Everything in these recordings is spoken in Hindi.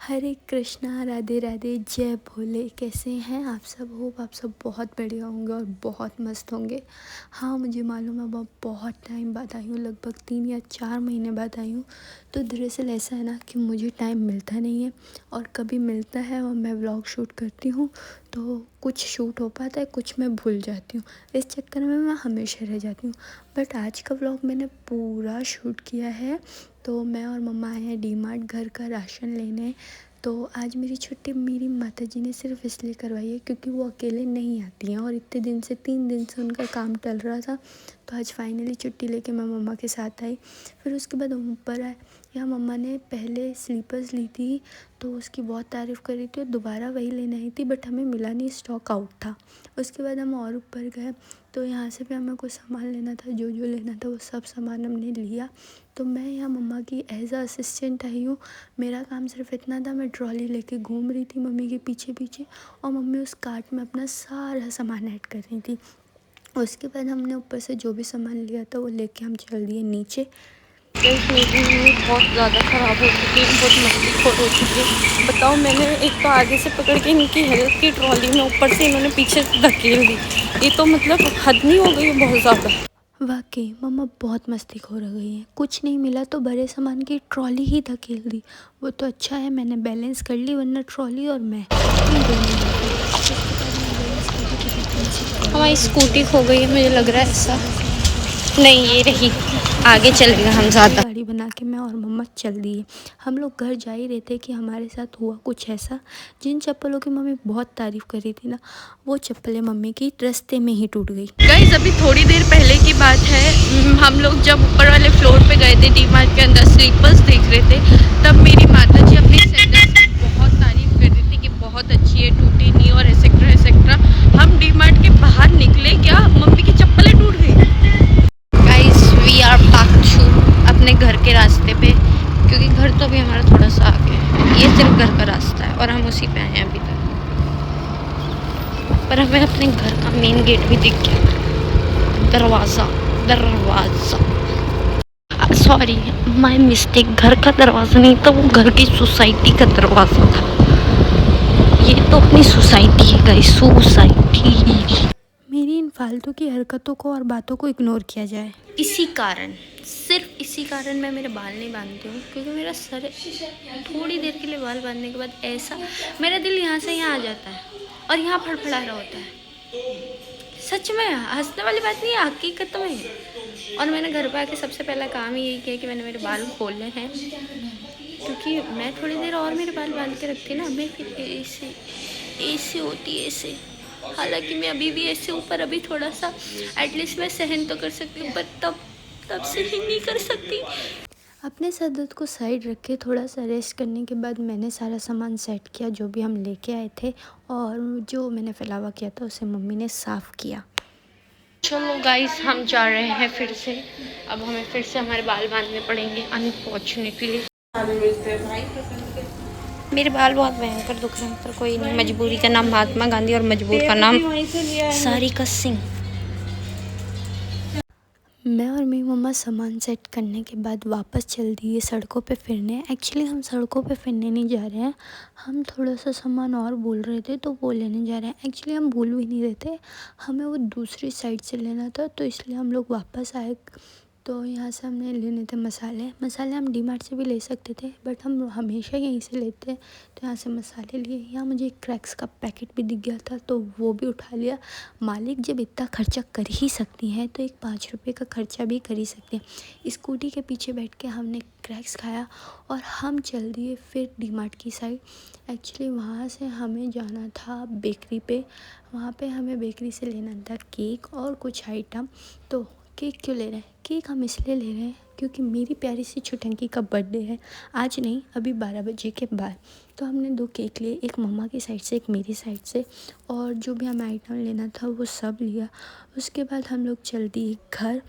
हरे कृष्णा, राधे राधे, जय भोले। कैसे हैं आप सब? होप आप सब बहुत बढ़िया होंगे और बहुत मस्त होंगे। हाँ, मुझे मालूम है मैं बहुत टाइम बाद आई हूँ, लगभग 3 या 4 महीने बाद आई हूँ। तो दरअसल ऐसा है ना कि मुझे टाइम मिलता नहीं है, और कभी मिलता है और मैं व्लॉग शूट करती हूँ तो कुछ शूट हो पाता है, कुछ मैं भूल जाती हूँ। इस चक्कर में मैं हमेशा रह जाती हूँ। बट आज का व्लॉग मैंने पूरा शूट किया है। तो मैं और मम्मा आए हैं डीमार्ट घर का राशन लेने। तो आज मेरी छुट्टी मेरी माताजी ने सिर्फ इसलिए करवाई है क्योंकि वो अकेले नहीं आती हैं, और इतने दिन से 3 दिन से उनका काम टल रहा था। तो आज फाइनली छुट्टी लेके मैं मम्मा के साथ आई। फिर उसके बाद हम ऊपर आए। यहाँ मम्मा ने पहले स्लीपर्स ली थी तो उसकी बहुत तारीफ़ कर रही थी, और दोबारा वही लेने आई थी, बट हमें मिला नहीं, स्टॉक आउट था। उसके बाद हम और ऊपर गए तो यहाँ से भी हमें कुछ सामान लेना था, जो जो लेना था वो सब सामान हमने लिया। तो मैं यहाँ मम्मा की एज अ असिस्टेंट आई हूँ। मेरा काम सिर्फ इतना था, मैं ट्रॉली लेके घूम रही थी मम्मी के पीछे पीछे, और मम्मी उस कार्ट में अपना सारा सामान ऐड कर रही थी। उसके बाद हमने ऊपर से जो भी सामान लिया था वो लेके हम चल दिए नीचे। मेरी बहुत ज़्यादा ख़राब हो चुकी है, बहुत मस्तीखोर हो चुकी है। बताओ, मैंने एक तो आगे से पकड़ के इनकी हेल्प की ट्रॉली में, ऊपर से इन्होंने पीछे से धकेल दी। ये तो मतलब हद नहीं हो गई है बहुत ज़्यादा। वाकई मम्मा बहुत मस्तीखोर हो गई है। कुछ नहीं मिला तो बड़े सामान की ट्रॉली ही धकेल दी। वो तो अच्छा है मैंने बैलेंस कर ली, वरना ट्रॉली और मैं इन दोनों जाती। उसके बाद मैं बैलेंस करके पता कौन सी हमारी स्कूटी खो गई है, मुझे लग रहा है ऐसा। नहीं, ये रही। आगे चलेगा हम ज़्यादा। गाड़ी बना के मैं और मम्मा चल दिए। हम लोग घर जा ही रहे थे कि हमारे साथ हुआ कुछ ऐसा। जिन चप्पलों की मम्मी बहुत तारीफ़ कर रही थी ना, वो चप्पलें मम्मी की रास्ते में ही टूट गई। गाइस, अभी थोड़ी देर पहले की बात है। हम लोग जब ऊपर वाले फ्लोर पे गए थे डीमार्ट के अंदर स्लीपर्स देख रहे थे, तब मेरी माता जी अपनी सैंडल्स की बहुत तारीफ़ कर रही थी कि बहुत अच्छी है, टूटी नहीं और एसेक्ट्रा एसेक्ट्रा। हम डीमार्ट के बाहर निकले, क्या मम्मी की चप्पलें टूट गई। Guys, we are back to अपने घर के रास्ते पे, क्योंकि घर तो अभी हमारा थोड़ा सा आगे है। ये सिर्फ घर का रास्ता है और हम उसी पे आए हैं अभी तक। पर हमें अपने घर का मेन गेट भी दिख गया। दरवाज़ा दरवाज़ा सॉरी, माय मिस्टेक। घर का दरवाज़ा नहीं था, वो घर की सोसाइटी का दरवाज़ा था। ये तो अपनी सोसाइटी है गाइस, सोसाइटी। मेरी इन फालतू की हरकतों को और बातों को इग्नोर किया जाए। इसी कारण, सिर्फ इसी कारण मैं मेरे बाल नहीं बांधती हूँ, क्योंकि मेरा सर थोड़ी देर के लिए बाल बांधने के बाद ऐसा मेरा दिल यहाँ से यहाँ आ जाता है और यहाँ फड़फड़ा रहा होता है। सच में हंसने वाली बात नहीं है, हकीकत में। और मैंने घर पर आके सबसे पहला काम ही यही किया कि मैंने मेरे बाल खोले हैं, क्योंकि मैं थोड़ी देर और मेरे बाल बांध के रखती ना, मैं फिर ऐसे ऐसे होती ऐसे। हालांकि मैं अभी भी ऐसे ऊपर, अभी थोड़ा सा एटलीस्ट मैं सहन तो कर सकती हूँ, पर तब तब सहन नहीं कर सकती। अपने सर दर्द को साइड रख के थोड़ा सा रेस्ट करने के बाद मैंने सारा सामान सेट किया जो भी हम लेके आए थे, और जो मैंने फैलावा किया था उसे मम्मी ने साफ़ किया। चलो गाइस, हम जा रहे हैं फिर से। अब हमें फिर से हमारे बाल बांधने पड़ेंगे अनफॉर्चुनेटली। मेरे बाल बहुत भयंकर दुख रहे हैं, पर कोई नहीं। मजबूरी का नाम महात्मा गांधी और मजबूर का नाम सारिका सिंह। मैं और मेरी मम्मा सामान सेट करने के बाद वापस चल दिए सड़कों पे फिरने। एक्चुअली हम सड़कों पे फिरने नहीं जा रहे हैं, हम थोड़ा सा सामान और भूल रहे थे तो वो लेने जा रहे हैं। एक्चुअली हम भूल भी नहीं रहे थे, हमें वो दूसरी साइड से लेना था, तो इसलिए हम लोग वापस आए। तो यहाँ से हमने लेने थे मसाले हम डीमार्ट से भी ले सकते थे, बट हम हमेशा यहीं से लेते हैं, तो यहाँ से मसाले लिए। यहाँ मुझे एक क्रैक्स का पैकेट भी दिख गया था तो वो भी उठा लिया। मालिक जब इतना खर्चा कर ही सकती हैं तो एक 5 रुपये का खर्चा भी कर ही सकते हैं। स्कूटी के पीछे बैठ के हमने क्रैक्स खाया और हम चल दिए फिर डीमार्ट की साइड। एक्चुअली वहाँ से हमें जाना था बेकरी पे, वहाँ पे हमें बेकरी से लेना था केक और कुछ आइटम। तो केक क्यों ले रहे हैं? केक हम इसलिए ले रहे हैं क्योंकि मेरी प्यारी सी छुटंकी का बर्थडे है, आज नहीं अभी 12 बजे के बाद। तो हमने 2 केक लिए, एक मम्मा की साइड से एक मेरी साइड से, और जो भी हमें आइटम लेना था वो सब लिया। उसके बाद हम लोग चल दिए घर।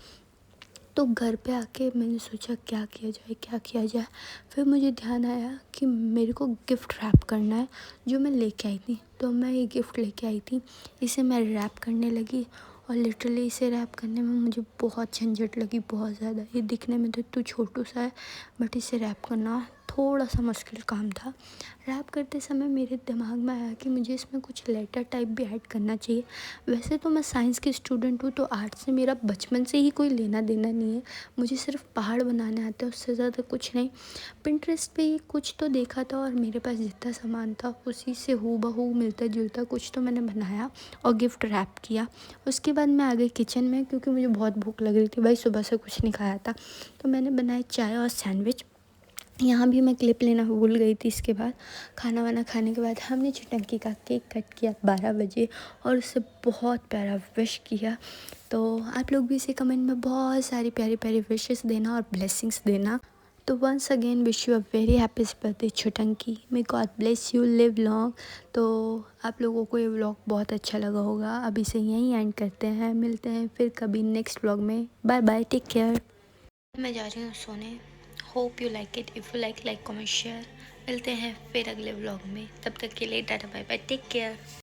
तो घर पे आके मैंने सोचा क्या किया जाए क्या किया जाए। फिर मुझे ध्यान आया कि मेरे को गिफ्ट रैप करना है जो मैं लेके आई थी। तो मैं ये गिफ्ट लेके आई थी, इसे मैं रैप करने लगी, और लिटरली इसे रैप करने में मुझे बहुत झंझट लगी, बहुत ज़्यादा। ये दिखने में तो छोटू सा है, बट इसे रैप करना थोड़ा सा मुश्किल काम था। रैप करते समय मेरे दिमाग में आया कि मुझे इसमें कुछ लेटर टाइप भी ऐड करना चाहिए। वैसे तो मैं साइंस की स्टूडेंट हूँ, तो आर्ट से मेरा बचपन से ही कोई लेना देना नहीं है। मुझे सिर्फ पहाड़ बनाने आते हैं, उससे ज़्यादा कुछ नहीं। पिंटरेस्ट पे ही कुछ तो देखा था और मेरे पास जितना सामान था उसी से हूबहू मिलता जुलता कुछ तो मैंने बनाया और गिफ्ट रैप किया। उसके बाद मैं आ गई किचन में, क्योंकि मुझे बहुत भूख लग रही थी भाई, सुबह से कुछ नहीं खाया था। तो मैंने बनाई चाय और सैंडविच। यहाँ भी मैं क्लिप लेना भूल गई थी। इसके बाद खाना वाना खाने के बाद हमने चिटंकी का केक कट किया 12 बजे और उससे बहुत प्यारा विश किया। तो आप लोग भी इसे कमेंट में बहुत सारी प्यारी प्यारी विशेस देना और ब्लेसिंग्स देना। तो once again wish you a very happy birthday Chitanki. May God bless you, live long. तो आप लोगों को ये व्लॉग बहुत अच्छा लगा होगा। अब इसे यहीं एंड करते हैं, मिलते हैं फिर कभी नेक्स्ट व्लॉग में। Bye bye, take care. मैं जा रही हूँ सोने। Hope you like it. If you like comment share. मिलते हैं फिर अगले व्लॉग में। तब तक के लिए tata bye bye, take care.